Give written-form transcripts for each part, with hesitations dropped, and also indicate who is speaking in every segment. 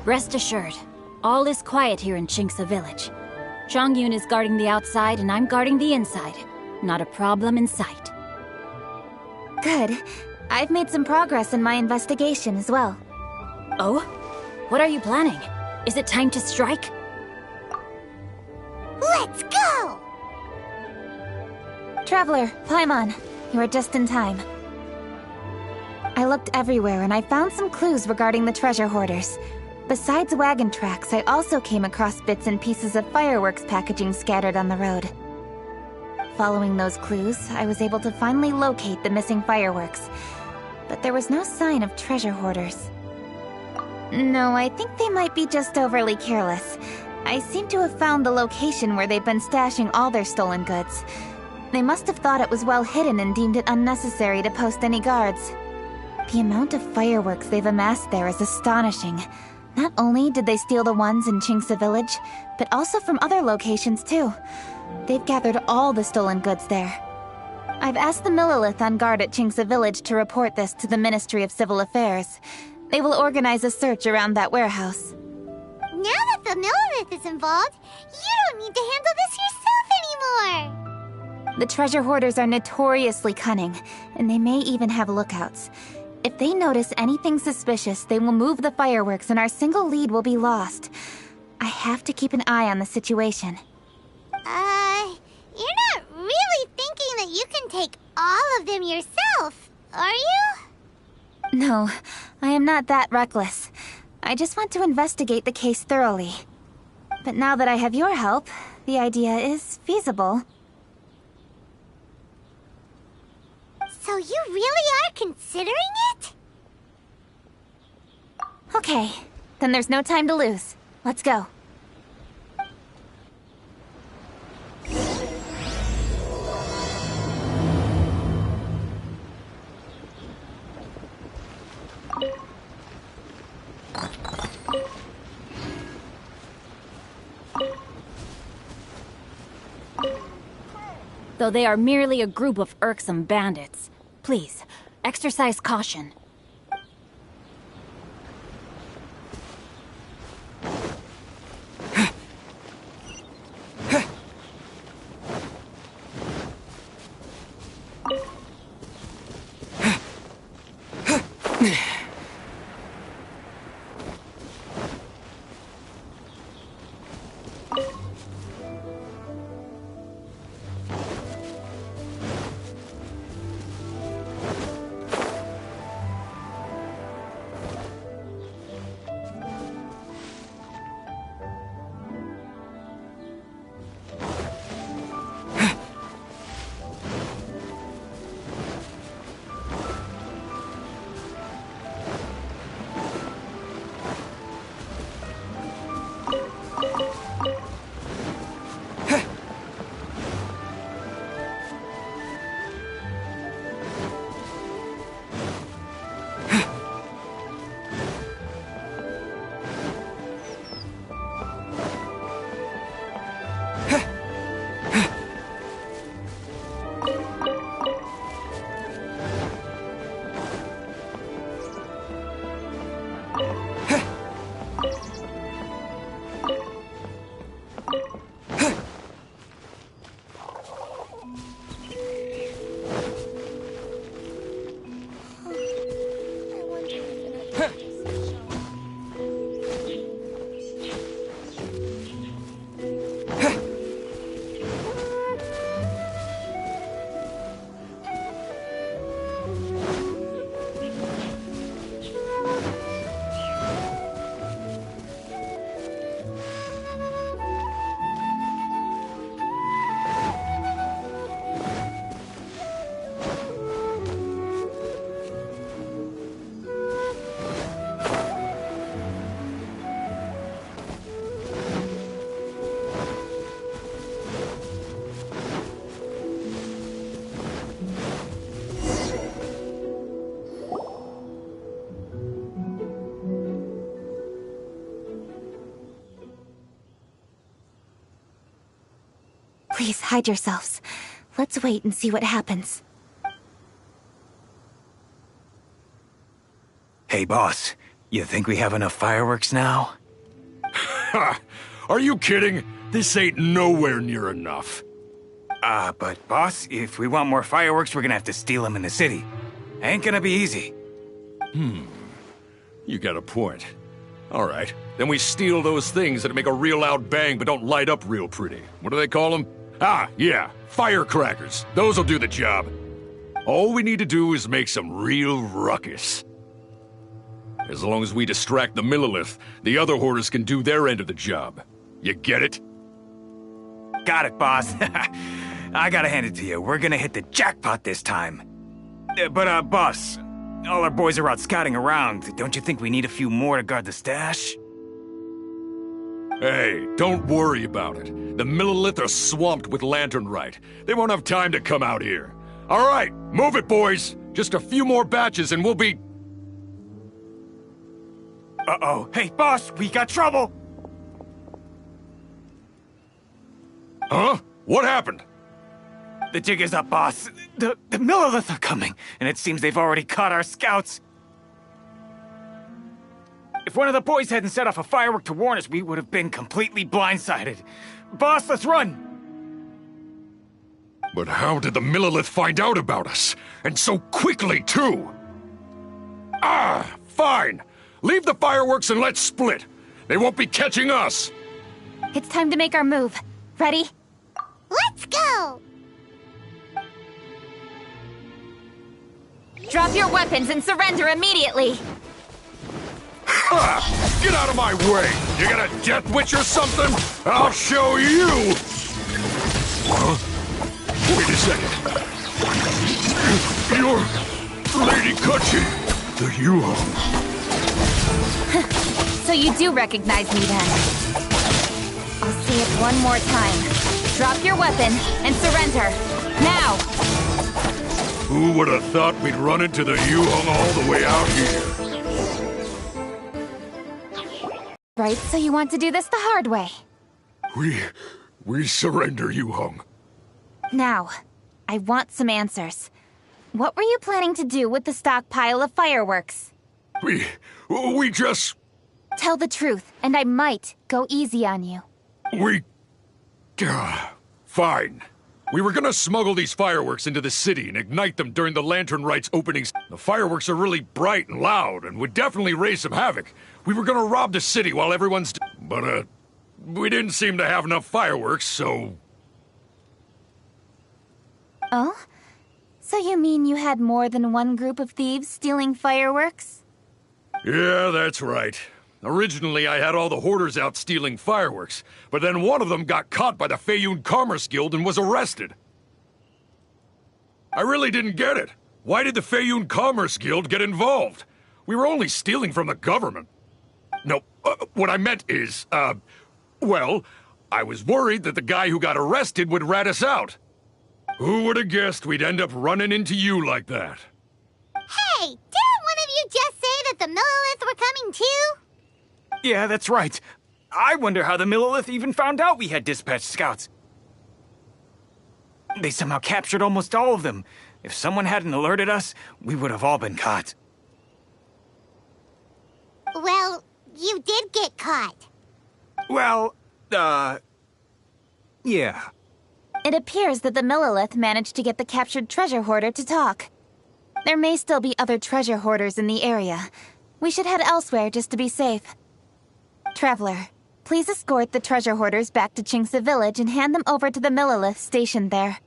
Speaker 1: Rest assured, all is quiet here in Chinksa village. Chongyun is guarding the outside and I'm guarding the inside. Not a problem in sight.
Speaker 2: Good. I've made some progress in my investigation as well.
Speaker 1: Oh? What are you planning? Is it time to strike?
Speaker 3: Let's go!
Speaker 2: Traveler, Paimon, you are just in time. I looked everywhere and I found some clues regarding the treasure hoarders. Besides wagon tracks, I also came across bits and pieces of fireworks packaging scattered on the road. Following those clues, I was able to finally locate the missing fireworks. But there was no sign of treasure hoarders. No, I think they might be just overly careless. I seem to have found the location where they've been stashing all their stolen goods. They must have thought it was well hidden and deemed it unnecessary to post any guards. The amount of fireworks they've amassed there is astonishing. Not only did they steal the ones in Chinksa village, but also from other locations too. They've gathered all the stolen goods there. I've asked the Millilith on guard at Chinksa village to report this to the Ministry of Civil Affairs. They will organize a search around that warehouse.
Speaker 3: Now that the Millilith is involved, you don't need to handle this yourself anymore!
Speaker 2: The treasure hoarders are notoriously cunning, and they may even have lookouts. If they notice anything suspicious, they will move the fireworks and our single lead will be lost. I have to keep an eye on the situation.
Speaker 3: You're not really thinking that you can take all of them yourself, are you?
Speaker 2: No, I am not that reckless. I just want to investigate the case thoroughly. But now that I have your help, the idea is feasible.
Speaker 3: So you really are considering it?
Speaker 2: Okay, then there's no time to lose. Let's go.
Speaker 1: Though they are merely a group of irksome bandits, please, exercise caution.
Speaker 2: Please, hide yourselves. Let's wait and see what happens.
Speaker 4: Hey, boss. You think we have enough fireworks now?
Speaker 5: Ha! Are you kidding? This ain't nowhere near enough.
Speaker 4: But boss, if we want more fireworks, we're gonna have to steal them in the city. Ain't gonna be easy.
Speaker 5: You got a point. All right, then we steal those things that make a real loud bang but don't light up real pretty. What do they call them? Ah, yeah, firecrackers. Those'll do the job. All we need to do is make some real ruckus. As long as we distract the Millilith, the other hoarders can do their end of the job. You get it?
Speaker 4: Got it, boss. I gotta hand it to you. We're gonna hit the jackpot this time. But, boss, all our boys are out scouting around. Don't you think we need a few more to guard the stash?
Speaker 5: Hey, don't worry about it. The Millilith are swamped with lanternite. They won't have time to come out here. All right, move it, boys. Just a few more batches and we'll be...
Speaker 4: Uh-oh. Hey, boss, we got trouble!
Speaker 5: Huh? What happened?
Speaker 4: The jig is up, boss. The Millilith are coming, and it seems they've already caught our scouts. If one of the boys hadn't set off a firework to warn us, we would have been completely blindsided. Boss, let's run!
Speaker 5: But how did the Millilith find out about us? And so quickly, too? Ah, fine. Leave the fireworks and let's split. They won't be catching us.
Speaker 2: It's time to make our move. Ready?
Speaker 3: Let's go!
Speaker 2: Drop your weapons and surrender immediately!
Speaker 5: Ah, get out of my way! You got a death witch or something? I'll show you! Huh? Wait a second. You're Lady Kutchi, the Yuho.
Speaker 2: So you do recognize me then? I'll say it one more time. Drop your weapon and surrender. Now!
Speaker 5: Who would have thought we'd run into the Yuho all the way out here?
Speaker 2: Right, so you want to do this the hard way.
Speaker 5: We surrender, Yuho.
Speaker 2: Now, I want some answers. What were you planning to do with the stockpile of fireworks?
Speaker 5: We just...
Speaker 2: Tell the truth, and I might go easy on you.
Speaker 5: Fine. We were gonna smuggle these fireworks into the city and ignite them during the Lantern Rite's openings. The fireworks are really bright and loud and would definitely raise some havoc. We were gonna rob the city while everyone's... But, we didn't seem to have enough fireworks, so...
Speaker 2: Oh? So you mean you had more than one group of thieves stealing fireworks?
Speaker 5: Yeah, that's right. Originally, I had all the hoarders out stealing fireworks, but then one of them got caught by the Feiyun Commerce Guild and was arrested. I really didn't get it. Why did the Feiyun Commerce Guild get involved? We were only stealing from the government. No, what I meant is, well, I was worried that the guy who got arrested would rat us out. Who would have guessed we'd end up running into you like that?
Speaker 3: Hey, didn't one of you just say that the Millilith were coming too?
Speaker 4: Yeah, that's right. I wonder how the Millilith even found out we had dispatched scouts. They somehow captured almost all of them. If someone hadn't alerted us, we would have all been caught.
Speaker 3: Well, you did get caught.
Speaker 4: Well, yeah.
Speaker 2: It appears that the Millilith managed to get the captured treasure hoarder to talk. There may still be other treasure hoarders in the area. We should head elsewhere just to be safe. Traveler, please escort the treasure hoarders back to Chingsa Village and hand them over to the Millilith stationed there.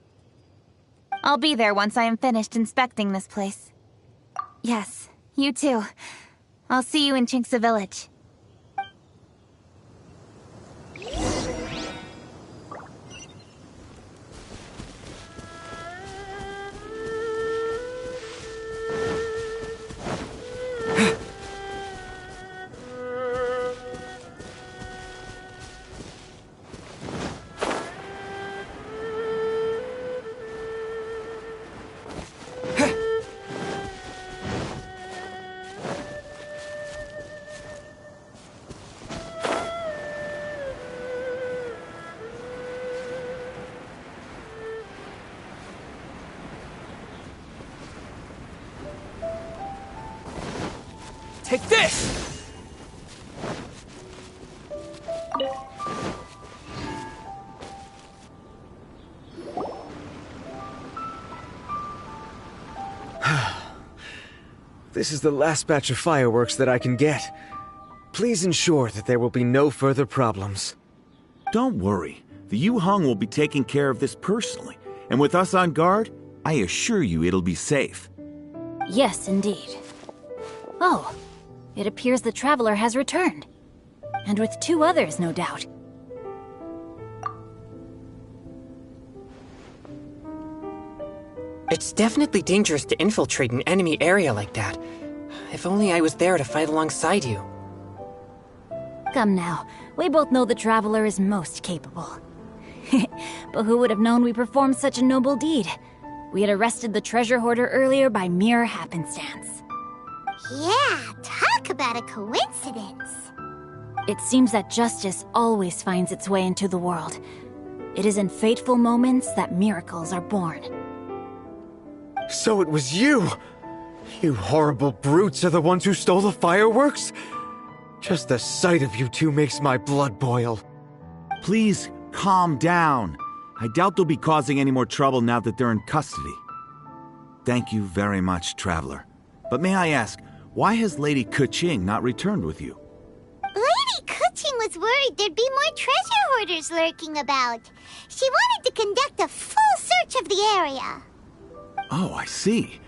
Speaker 2: I'll be there once I am finished inspecting this place. Yes, you too. I'll see you in Chingsa Village.
Speaker 4: Take this!
Speaker 6: This is the last batch of fireworks that I can get. Please ensure that there will be no further problems.
Speaker 7: Don't worry. The Yu-Hung will be taking care of this personally. And with us on guard, I assure you it'll be safe.
Speaker 1: Yes, indeed. Oh, it appears the Traveler has returned. And with 2 others, no doubt.
Speaker 8: It's definitely dangerous to infiltrate an enemy area like that. If only I was there to fight alongside you.
Speaker 1: Come now, we both know the Traveler is most capable. But who would have known we performed such a noble deed? We had arrested the treasure hoarder earlier by mere happenstance.
Speaker 3: Yeah, talk about a coincidence.
Speaker 1: It seems that justice always finds its way into the world. It is in fateful moments that miracles are born.
Speaker 6: So it was you! You horrible brutes are the ones who stole the fireworks? Just the sight of you two makes my blood boil.
Speaker 7: Please, calm down. I doubt they'll be causing any more trouble now that they're in custody. Thank you very much, Traveler. But may I ask, why has Lady Keqing not returned with you?
Speaker 3: Lady Keqing was worried there'd be more treasure hoarders lurking about. She wanted to conduct a full search of the area.
Speaker 7: Oh, I see.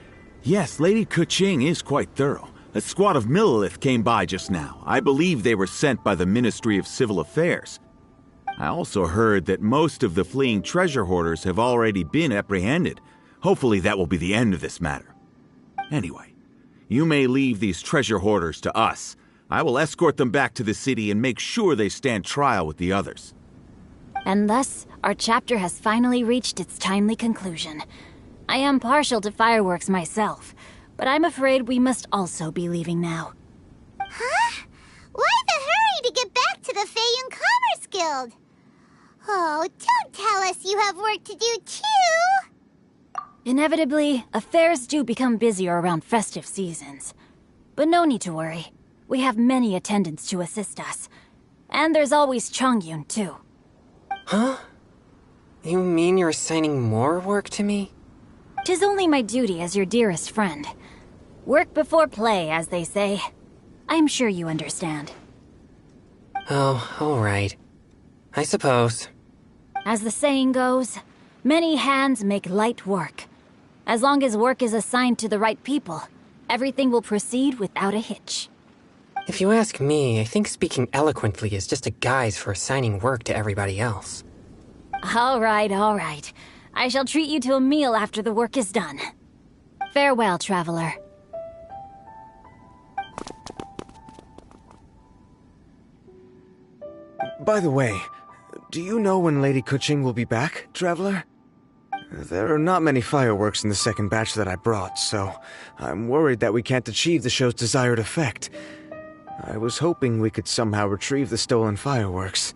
Speaker 7: Yes, Lady Keqing is quite thorough. A squad of Mimoleth came by just now. I believe they were sent by the Ministry of Civil Affairs. I also heard that most of the fleeing treasure hoarders have already been apprehended. Hopefully that will be the end of this matter. Anyway, you may leave these treasure hoarders to us. I will escort them back to the city and make sure they stand trial with the others.
Speaker 1: And thus, our chapter has finally reached its timely conclusion. I am partial to fireworks myself, but I'm afraid we must also be leaving now.
Speaker 3: Huh? Why the hurry to get back to the Feiyun Commerce Guild? Oh, don't tell us you have work to do too!
Speaker 1: Inevitably, affairs do become busier around festive seasons. But no need to worry. We have many attendants to assist us. And there's always Chongyun, too.
Speaker 8: Huh? You mean you're assigning more work to me?
Speaker 1: 'Tis only my duty as your dearest friend. Work before play, as they say. I'm sure you understand.
Speaker 8: Oh, all right. I suppose.
Speaker 1: As the saying goes, many hands make light work. As long as work is assigned to the right people, everything will proceed without a hitch.
Speaker 8: If you ask me, I think speaking eloquently is just a guise for assigning work to everybody else.
Speaker 1: All right, all right. I shall treat you to a meal after the work is done. Farewell, traveler.
Speaker 6: By the way, do you know when Lady Keqing will be back, Traveler? There are not many fireworks in the second batch that I brought, so I'm worried that we can't achieve the show's desired effect. I was hoping we could somehow retrieve the stolen fireworks.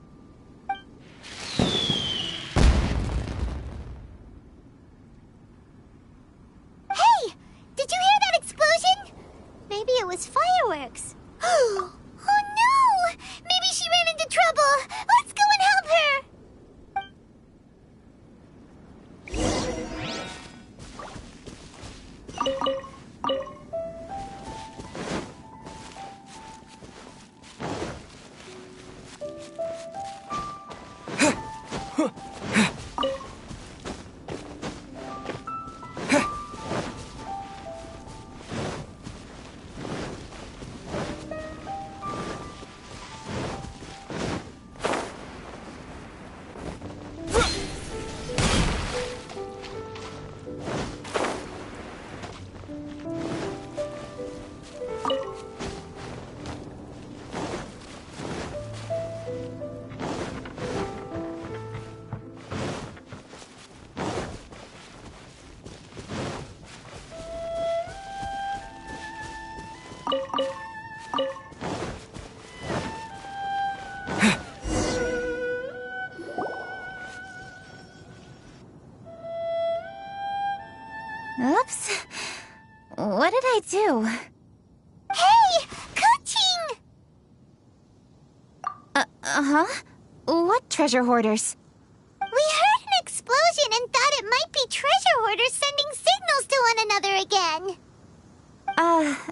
Speaker 3: Hey! Did you hear that explosion? Maybe it was fireworks. Oh no! Maybe she ran into trouble! Let's go and help her!
Speaker 2: Oops. What did I do?
Speaker 3: Hey! Keqing!
Speaker 2: Uh-huh? What treasure hoarders?
Speaker 3: We heard an explosion and thought it might be treasure hoarders sending signals to one another again.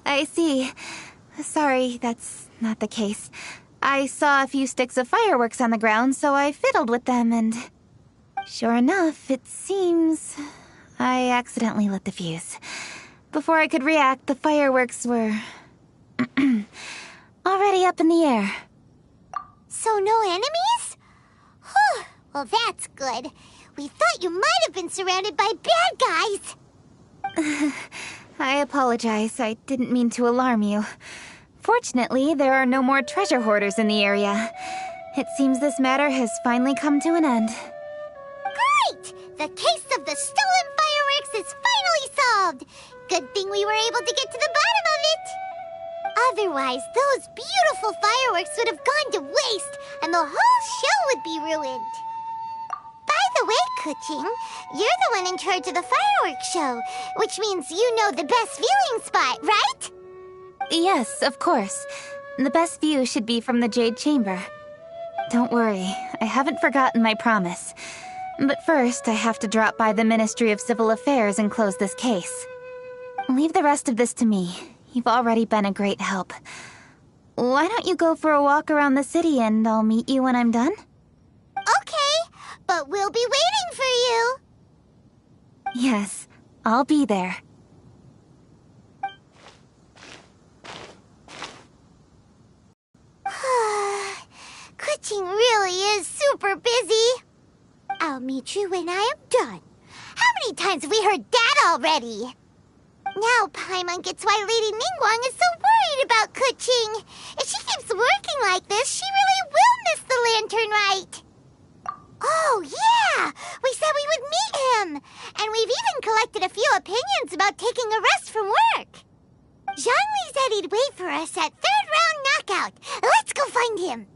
Speaker 2: I see. Sorry, that's not the case. I saw a few sticks of fireworks on the ground, so I fiddled with them and... Sure enough, it seems... I accidentally lit the fuse. Before I could react, the fireworks were... already up in the air.
Speaker 3: So no enemies? Whew, well that's good. We thought you might have been surrounded by bad guys.
Speaker 2: I apologize. I didn't mean to alarm you. Fortunately, there are no more treasure hoarders in the area. It seems this matter has finally come to an end.
Speaker 3: Great! The case of the stolen fireworks is finally solved. Good thing we were able to get to the bottom of it. Otherwise, those beautiful fireworks would have gone to waste, and the whole show would be ruined. By the way, Kuching, you're the one in charge of the fireworks show, which means you know the best viewing spot, right?
Speaker 2: Yes, of course. The best view should be from the Jade Chamber. Don't worry, I haven't forgotten my promise. But first, I have to drop by the Ministry of Civil Affairs and close this case. Leave the rest of this to me. You've already been a great help. Why don't you go for a walk around the city and I'll meet you when I'm done?
Speaker 3: Okay, but we'll be waiting for you.
Speaker 2: Yes, I'll be there.
Speaker 3: Kuching really is super busy. I'll meet you when I am done. How many times have we heard that already? Now Paimon gets why Lady Ningguang is so worried about Kuching. If she keeps working like this, she really will miss the lantern rite. Oh, yeah! We said we would meet him! And we've even collected a few opinions about taking a rest from work. Zhongli said he'd wait for us at third round knockout. Let's go find him.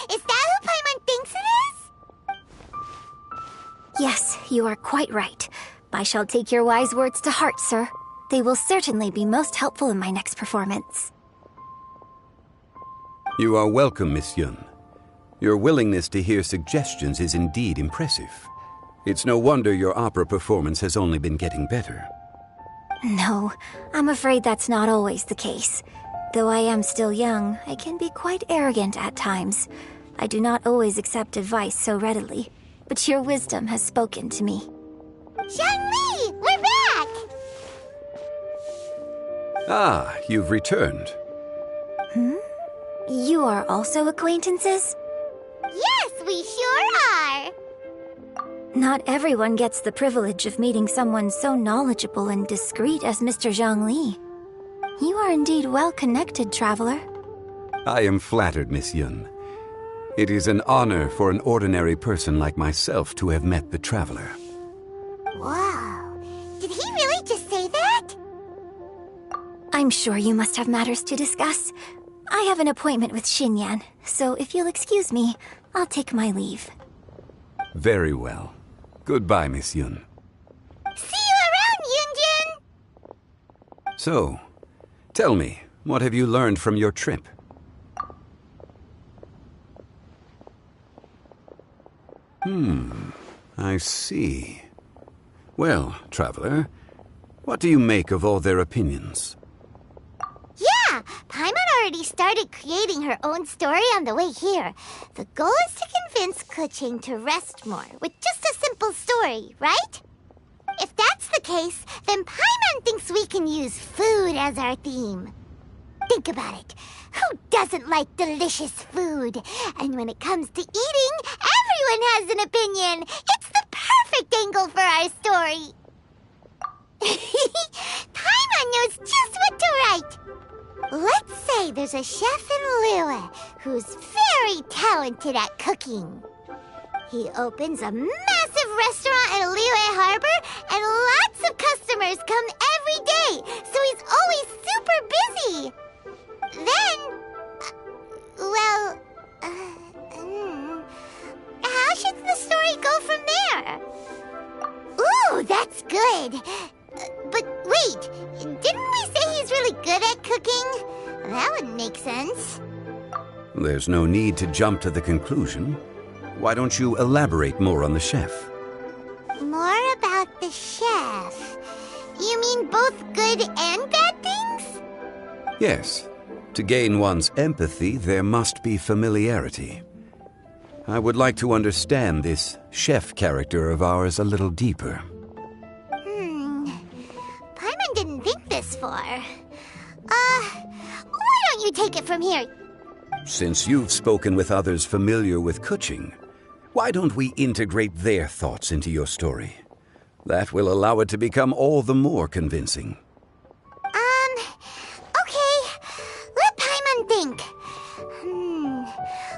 Speaker 3: Is that who Paimon thinks it is?
Speaker 1: Yes, you are quite right. I shall take your wise words to heart, sir. They will certainly be most helpful in my next performance.
Speaker 9: You are welcome, Miss Yun. Your willingness to hear suggestions is indeed impressive. It's no wonder your opera performance has only been getting better.
Speaker 1: No, I'm afraid that's not always the case. Though I am still young, I can be quite arrogant at times. I do not always accept advice so readily, but your wisdom has spoken to me.
Speaker 3: Zhongli, we're back!
Speaker 9: Ah, you've returned.
Speaker 1: You are also acquaintances?
Speaker 3: Yes, we sure are!
Speaker 1: Not everyone gets the privilege of meeting someone so knowledgeable and discreet as Mr. Zhongli. You are indeed well-connected, traveler.
Speaker 9: I am flattered, Miss Yun. It is an honor for an ordinary person like myself to have met the traveler.
Speaker 3: Wow, did he really just say that?
Speaker 1: I'm sure you must have matters to discuss. I have an appointment with Xinyan, so if you'll excuse me, I'll take my leave.
Speaker 9: Very well. Goodbye, Miss Yun.
Speaker 3: See you around, Yunjin!
Speaker 9: So, tell me, what have you learned from your trip? I see. Well, traveler, what do you make of all their opinions?
Speaker 3: Yeah, Paimon already started creating her own story on the way here. The goal is to convince Kuching to rest more with just a simple story, right? If that's the case, then Paimon thinks we can use food as our theme. Think about it. Who doesn't like delicious food? And when it comes to eating, everyone has an opinion. It's the perfect angle for our story. Paimon knows just what to write. Let's say there's a chef in Liyue who's very talented at cooking. He opens a massive restaurant at Liyue Harbor, and lots of customers come every day, so he's always super busy. Then, how should the story go from there? Ooh, that's good. But wait, didn't we say he's really good at cooking? That wouldn't make sense.
Speaker 9: There's no need to jump to the conclusion. Why don't you elaborate more on the chef?
Speaker 3: More about the chef? You mean both good and bad things?
Speaker 9: Yes. To gain one's empathy, there must be familiarity. I would like to understand this chef character of ours a little deeper.
Speaker 3: Paimon didn't think this far. Why don't you take it from here?
Speaker 9: Since you've spoken with others familiar with Kuching, why don't we integrate their thoughts into your story? That will allow it to become all the more convincing.
Speaker 3: Okay. Let Paimon think.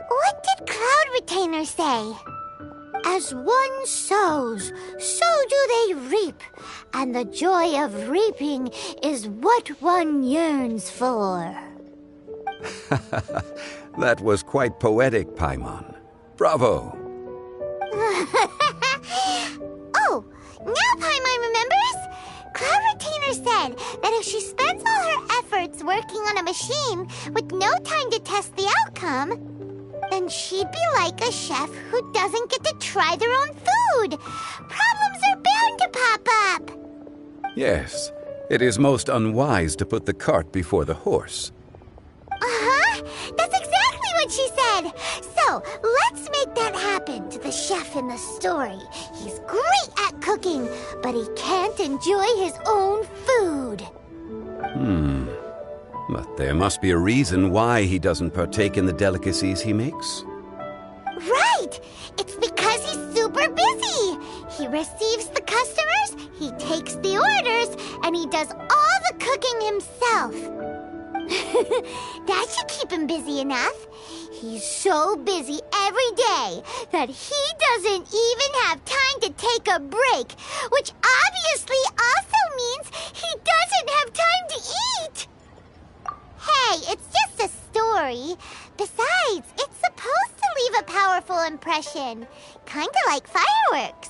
Speaker 3: What did Cloud Retainer say? As one sows, so do they reap. And the joy of reaping is what one yearns for.
Speaker 9: That was quite poetic, Paimon. Bravo!
Speaker 3: Oh, now Paimon remembers? Cloud Retainer said that if she spends all her efforts working on a machine with no time to test the outcome, then she'd be like a chef who doesn't get to try their own food. Problems are bound to pop up.
Speaker 9: Yes, it is most unwise to put the cart before the horse.
Speaker 3: That's exactly what she said. So, let's make that happen to the chef in the story. He's great at cooking, but he can't enjoy his own food.
Speaker 9: But there must be a reason why he doesn't partake in the delicacies he makes.
Speaker 3: Right! It's because he's super busy. He receives the customers, he takes the orders, and he does all the cooking himself. That should keep him busy enough. He's so busy every day that he doesn't even have time to take a break, which obviously also means he doesn't have time to eat. Hey, it's just a story. Besides, it's supposed to leave a powerful impression, kinda like fireworks.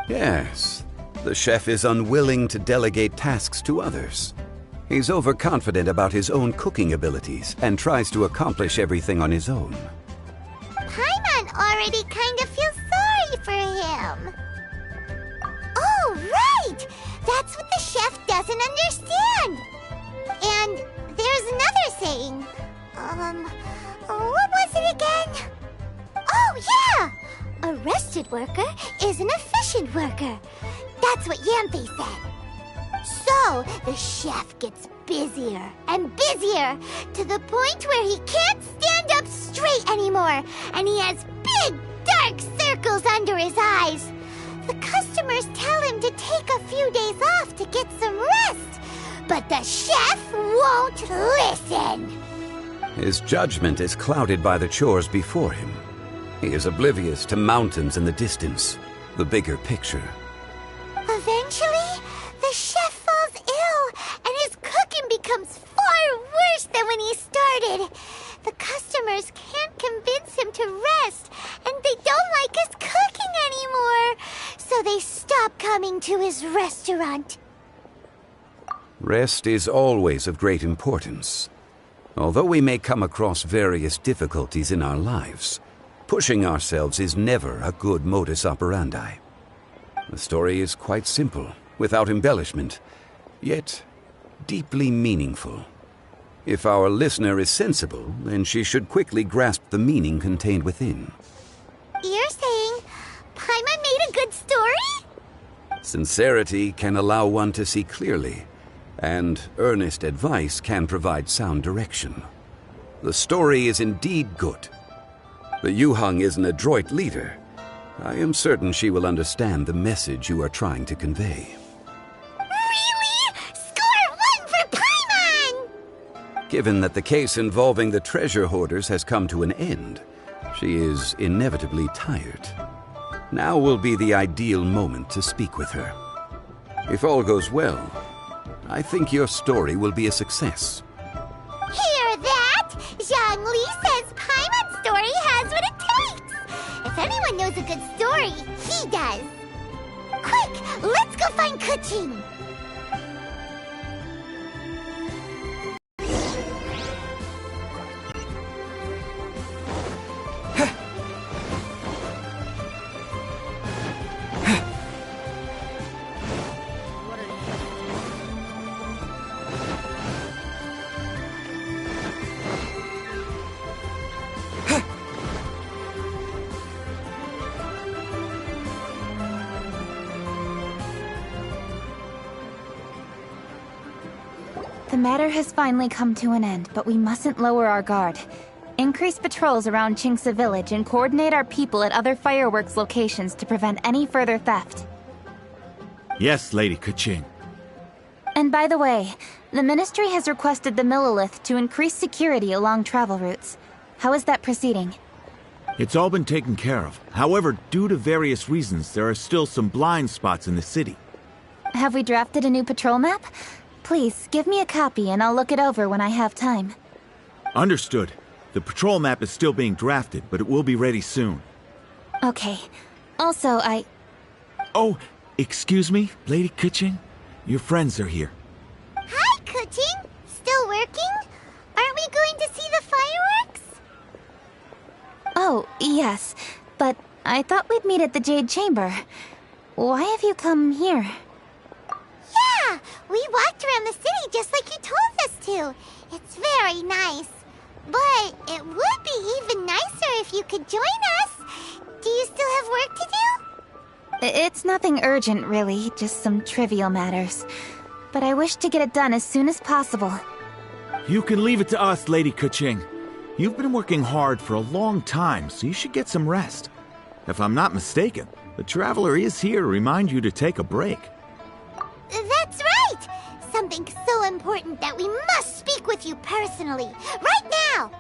Speaker 9: Yes, the chef is unwilling to delegate tasks to others. He's overconfident about his own cooking abilities and tries to accomplish everything on his own.
Speaker 3: Paimon already kind of feels sorry for him. Oh, right! That's what the chef doesn't understand. And there's another saying. What was it again? Oh, yeah! A rested worker is an efficient worker. That's what Yampe said. So, the chef gets busier and busier to the point where he can't stand up straight anymore, and he has big, dark circles under his eyes. The customers tell him to take a few days off to get some rest, but the chef won't listen.
Speaker 9: His judgment is clouded by the chores before him. He is oblivious to mountains in the distance, the bigger picture.
Speaker 3: Eventually, the chef falls ill, and his cooking becomes far worse than when he started. The customers can't convince him to rest, and they don't like his cooking anymore, so they stop coming to his restaurant.
Speaker 9: Rest is always of great importance. Although we may come across various difficulties in our lives, pushing ourselves is never a good modus operandi. The story is quite simple, without embellishment, yet deeply meaningful. If our listener is sensible, then she should quickly grasp the meaning contained within.
Speaker 3: You're saying Paimon made a good story?
Speaker 9: Sincerity can allow one to see clearly, and earnest advice can provide sound direction. The story is indeed good. The Yuhang is an adroit leader. I am certain she will understand the message you are trying to convey.
Speaker 3: Really? Score 1 for Paimon!
Speaker 9: Given that the case involving the treasure hoarders has come to an end, she is inevitably tired. Now will be the ideal moment to speak with her. If all goes well, I think your story will be a success.
Speaker 3: Hear that? Zhongli says Paimon's story has what it takes. If anyone knows a good story, he does. Quick, let's go find Kuching.
Speaker 2: The matter has finally come to an end, but we mustn't lower our guard. Increase patrols around Qingsa Village and coordinate our people at other fireworks locations to prevent any further theft.
Speaker 7: Yes, Lady Kuching.
Speaker 2: And by the way, the Ministry has requested the Millilith to increase security along travel routes. How is that proceeding?
Speaker 7: It's all been taken care of. However, due to various reasons, there are still some blind spots in the city.
Speaker 2: Have we drafted a new patrol map? Please, give me a copy and I'll look it over when I have time.
Speaker 7: Understood. The patrol map is still being drafted, but it will be ready soon.
Speaker 2: Okay. Also,
Speaker 7: Oh, excuse me, Lady Kuching? Your friends are here.
Speaker 3: Hi, Kuching. Still working? Aren't we going to see the fireworks?
Speaker 2: Oh, yes. But I thought we'd meet at the Jade Chamber. Why have you come here?
Speaker 3: Yeah, we walked around the city just like you told us to. It's very nice. But it would be even nicer if you could join us. Do you still have work to do?
Speaker 2: It's nothing urgent, really. Just some trivial matters. But I wish to get it done as soon as possible.
Speaker 7: You can leave it to us, Lady Kuching. You've been working hard for a long time, so you should get some rest. If I'm not mistaken, the Traveler is here to remind you to take a break.
Speaker 3: That's right! Something so important that we must speak with you personally, right now!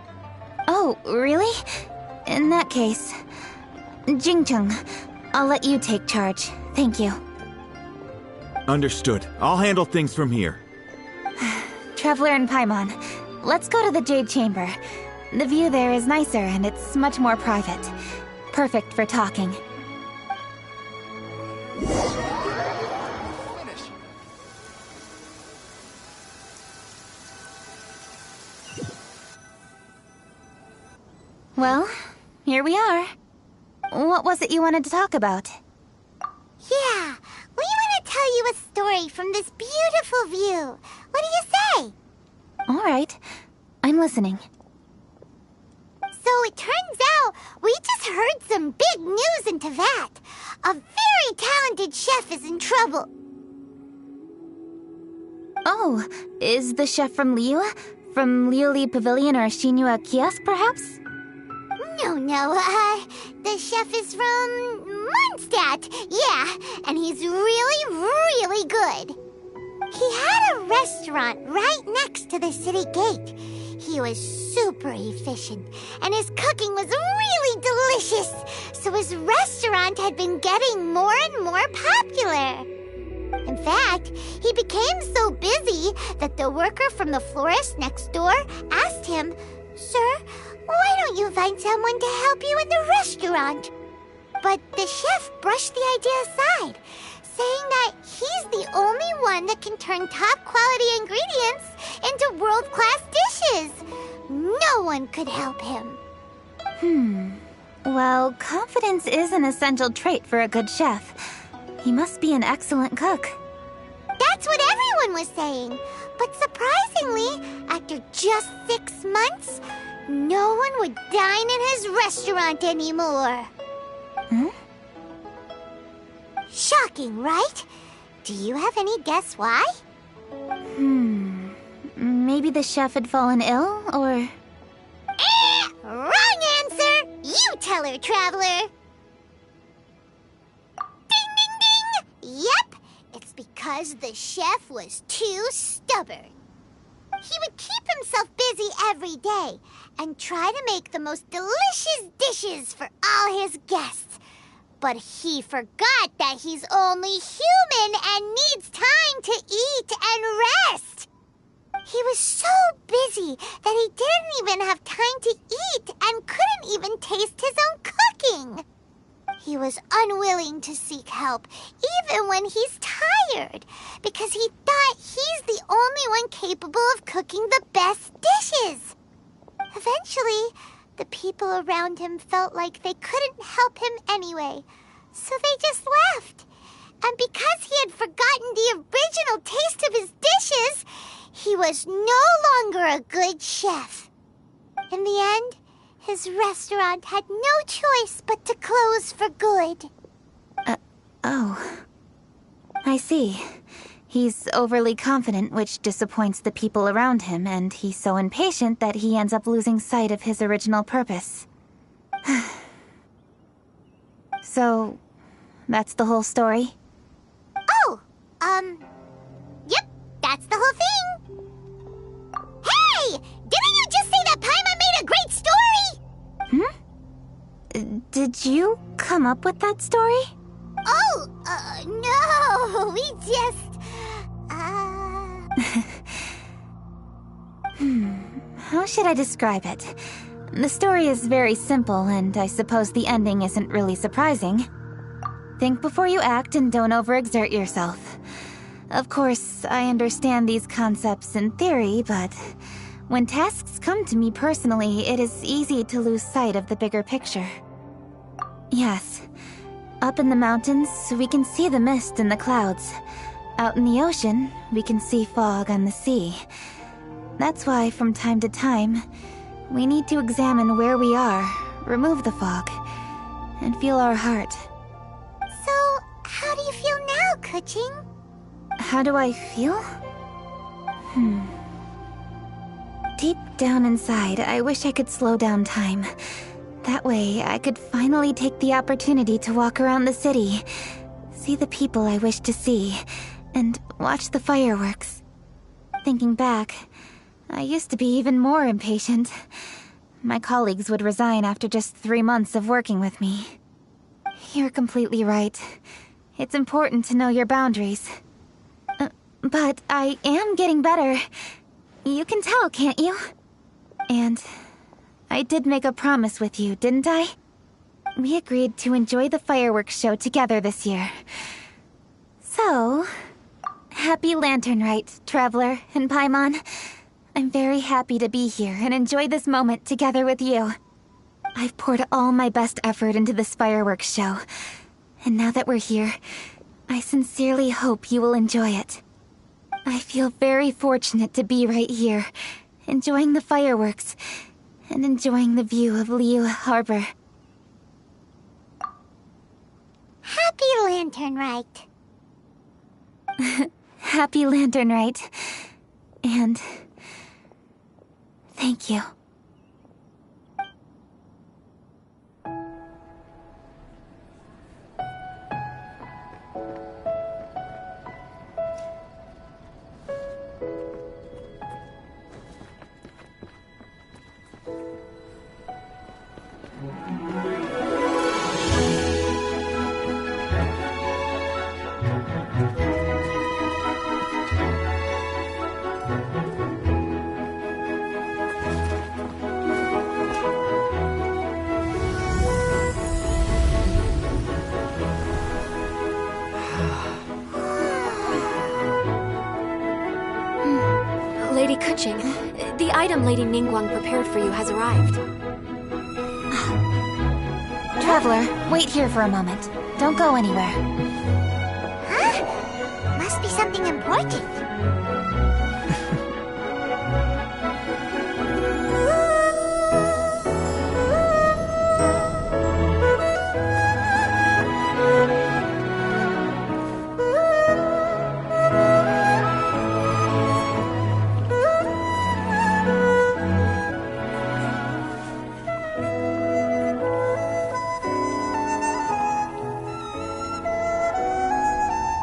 Speaker 2: Oh, really? In that case... Jingcheng, I'll let you take charge. Thank you.
Speaker 7: Understood. I'll handle things from here.
Speaker 2: Traveler and Paimon, let's go to the Jade Chamber. The view there is nicer and it's much more private. Perfect for talking. Well, here we are. What was it you wanted to talk about?
Speaker 3: Yeah, we want to tell you a story from this beautiful view. What do you say?
Speaker 2: All right, I'm listening.
Speaker 3: So it turns out we just heard some big news in Teyvat. A very talented chef is in trouble.
Speaker 2: Oh, is the chef from Liyue? From Liuli Pavilion or Shinua Kiosk, perhaps?
Speaker 3: No, the chef is from Mondstadt. Yeah, and he's really, really good. He had a restaurant right next to the city gate. He was super efficient, and his cooking was really delicious. So his restaurant had been getting more and more popular. In fact, he became so busy that the worker from the florist next door asked him, "Sir, why don't you find someone to help you in the restaurant?" But the chef brushed the idea aside, saying that he's the only one that can turn top-quality ingredients into world-class dishes. No one could help him.
Speaker 2: Well, confidence is an essential trait for a good chef. He must be an excellent cook.
Speaker 3: That's what everyone was saying. But surprisingly, after just 6 months, no one would dine in his restaurant anymore. Shocking, right? Do you have any guess why?
Speaker 2: Maybe the chef had fallen ill, or...
Speaker 3: Wrong answer! You tell her, Traveler! Ding, ding, ding! Yep, it's because the chef was too stubborn. He would keep himself busy every day and try to make the most delicious dishes for all his guests. But he forgot that he's only human and needs time to eat and rest. He was so busy that he didn't even have time to eat and couldn't even taste his own cooking. He was unwilling to seek help, even when he's tired, because he thought he's the only one capable of cooking the best dishes. Eventually, the people around him felt like they couldn't help him anyway, so they just left. And because he had forgotten the original taste of his dishes, he was no longer a good chef. In the end, his restaurant had no choice but to close for good.
Speaker 2: Oh. I see. He's overly confident, which disappoints the people around him, and he's so impatient that he ends up losing sight of his original purpose. So, that's the whole story?
Speaker 3: Oh, yep, that's the whole thing. Hey! Didn't you just say that Paimon made a great story?
Speaker 2: Did you come up with that story?
Speaker 3: Oh, no, we just,
Speaker 2: How should I describe it? The story is very simple, and I suppose the ending isn't really surprising. Think before you act and don't overexert yourself. Of course, I understand these concepts in theory, but when tasks come to me personally, it is easy to lose sight of the bigger picture. Yes. Up in the mountains, we can see the mist in the clouds. Out in the ocean, we can see fog on the sea. That's why, from time to time, we need to examine where we are, remove the fog, and feel our heart.
Speaker 3: So, how do you feel now, Kuching?
Speaker 2: How do I feel? Deep down inside, I wish I could slow down time. That way, I could finally take the opportunity to walk around the city, see the people I wish to see, and watch the fireworks. Thinking back, I used to be even more impatient. My colleagues would resign after just 3 months of working with me. You're completely right. It's important to know your boundaries. But I am getting better. You can tell, can't you? And I did make a promise with you, didn't I? We agreed to enjoy the fireworks show together this year. So, happy Lantern Rite, Traveler and Paimon. I'm very happy to be here and enjoy this moment together with you. I've poured all my best effort into this fireworks show. And now that we're here, I sincerely hope you will enjoy it. I feel very fortunate to be right here, enjoying the fireworks, and enjoying the view of Liyue Harbor.
Speaker 3: Happy Lantern Rite.
Speaker 2: Happy Lantern Rite. And thank you.
Speaker 10: Lady Kuching, the item Lady Ningguang prepared for you has arrived.
Speaker 2: Traveler, wait here for a moment. Don't go anywhere.
Speaker 3: Huh? Must be something important.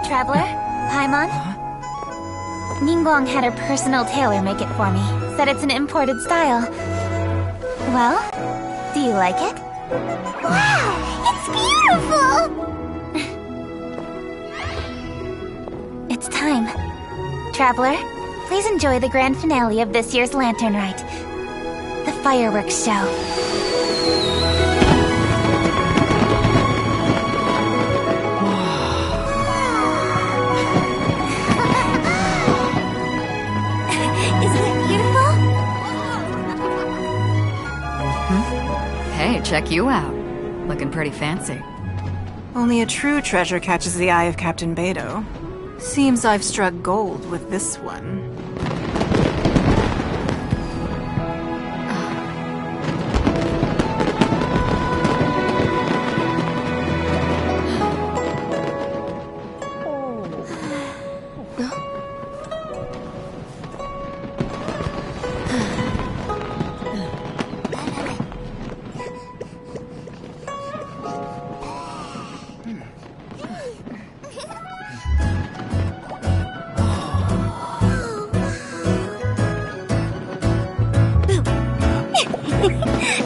Speaker 2: Traveler, Paimon. Ningguang had her personal tailor make it for me. Said it's an imported style. Well, do you like it?
Speaker 3: Wow! It's beautiful!
Speaker 2: It's time. Traveler, please enjoy the grand finale of this year's Lantern Rite. The fireworks show.
Speaker 11: Hey, check you out. Looking pretty fancy.
Speaker 12: Only a true treasure catches the eye of Captain Beidou. Seems I've struck gold with this one.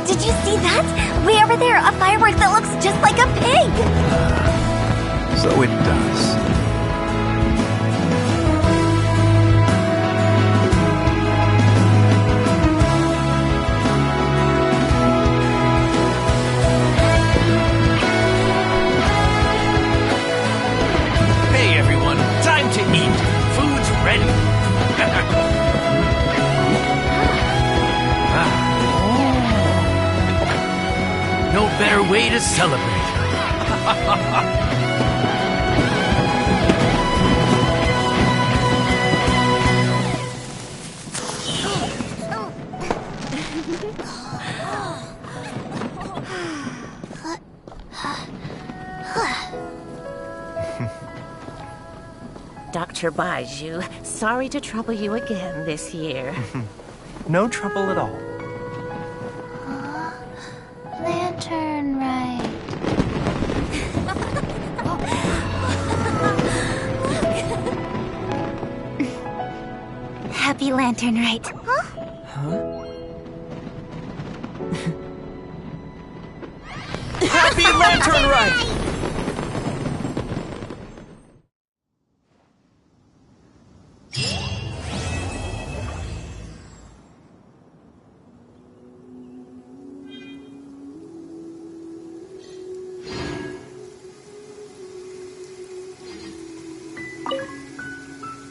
Speaker 3: Did you see that? Way over there, a firework that looks just like a pig!
Speaker 13: So it does.
Speaker 14: Hey everyone, time to eat. Food's ready. No better way to celebrate.
Speaker 15: Dr. Baiju, sorry to trouble you again this year.
Speaker 14: No trouble at all.
Speaker 3: Lantern Rite.
Speaker 2: Happy Lantern Rite.
Speaker 14: Happy Lantern Rite!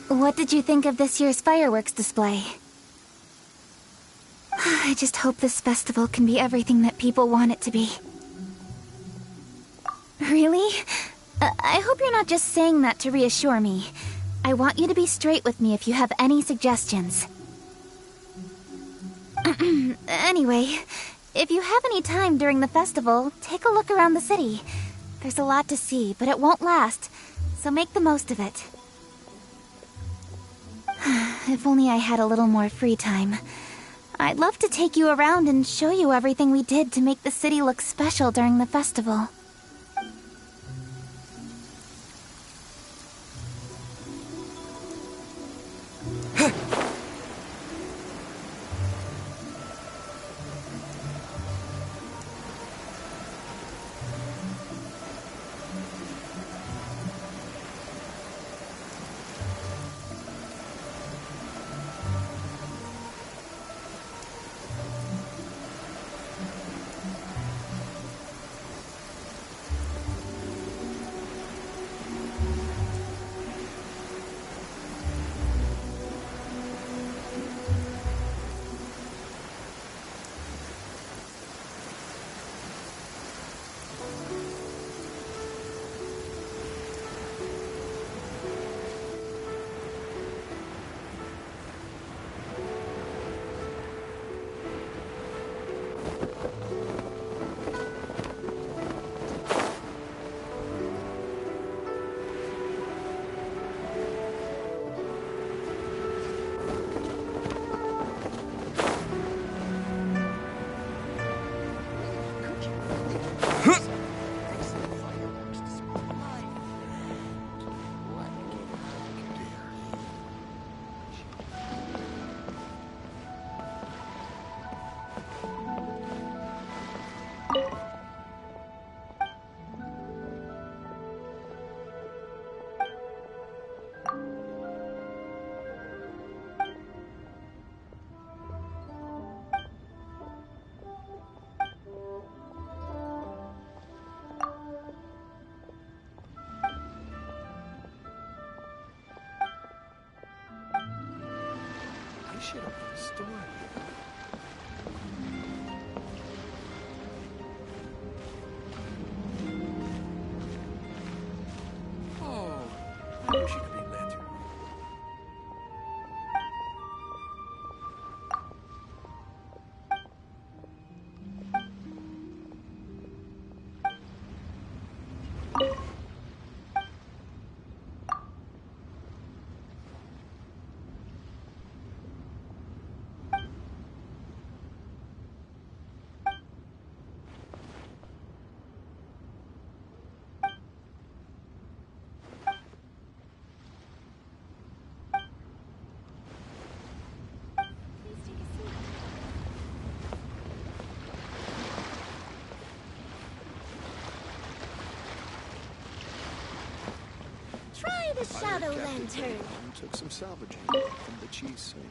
Speaker 2: What did you think of this year's fireworks display? I just hope this festival can be everything that people want it to be. Really? I hope you're not just saying that to reassure me. I want you to be straight with me if you have any suggestions. Anyway, if you have any time during the festival, take a look around the city. There's a lot to see, but it won't last, so make the most of it. If only I had a little more free time. I'd love to take you around and show you everything we did to make the city look special during the festival.
Speaker 13: door. Oh, I wish it could be lantern.
Speaker 3: Try the shadow lantern.
Speaker 13: Took some salvaging from the cheese sale.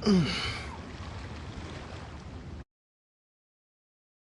Speaker 16: Mm.